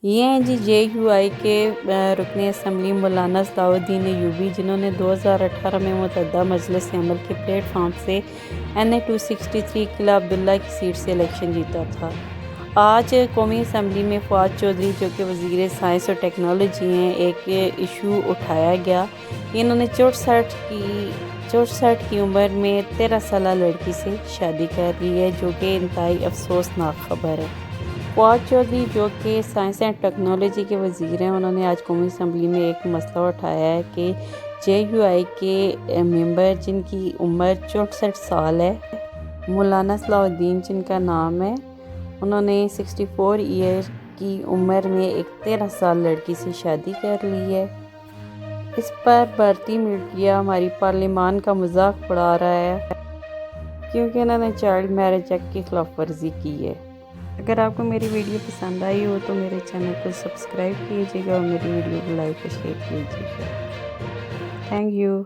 یہ ہیں جی JUI کے رکن اسمبلی مولانا صلاحالدین ایوبی، جنہوں نے 2018 میں متحدہ مجلس عمل کے پلیٹ فارم سے NA 263 قلعہ عبداللہ کی سیٹ سے الیکشن جیتا تھا۔ آج قومی اسمبلی میں فواد چودھری جو کہ وزیر سائنس اور ٹیکنالوجی ہیں، ایک ایشو اٹھایا گیا۔ انہوں نے 64 کی عمر میں 13 سالہ لڑکی سے شادی کر لی ہے، جو کہ انتہائی افسوسناک خبر ہے۔ فواد چودھری جو کہ سائنس اینڈ ٹیکنالوجی کے وزیر ہیں، انہوں نے آج قومی اسمبلی میں ایک مسئلہ اٹھایا ہے کہ JUI کے ممبر جن کی عمر 64 سال ہے، مولانا صلاح الدین جن کا نام ہے، انہوں نے 64 ایئر کی عمر میں ایک 13 سال لڑکی سے شادی کر لی ہے۔ اس پر بھارتی میڈیا ہماری پارلیمان کا مذاق اڑا رہا ہے کیونکہ انہوں نے چائلڈ میرج ایکٹ کی خلاف ورزی کی ہے۔ اگر آپ کو میری ویڈیو پسند آئی ہو تو میرے چینل کو سبسکرائب کیجیے گا اور میری ویڈیو کو لائک اور شیئر کیجیے گا۔ Thank you.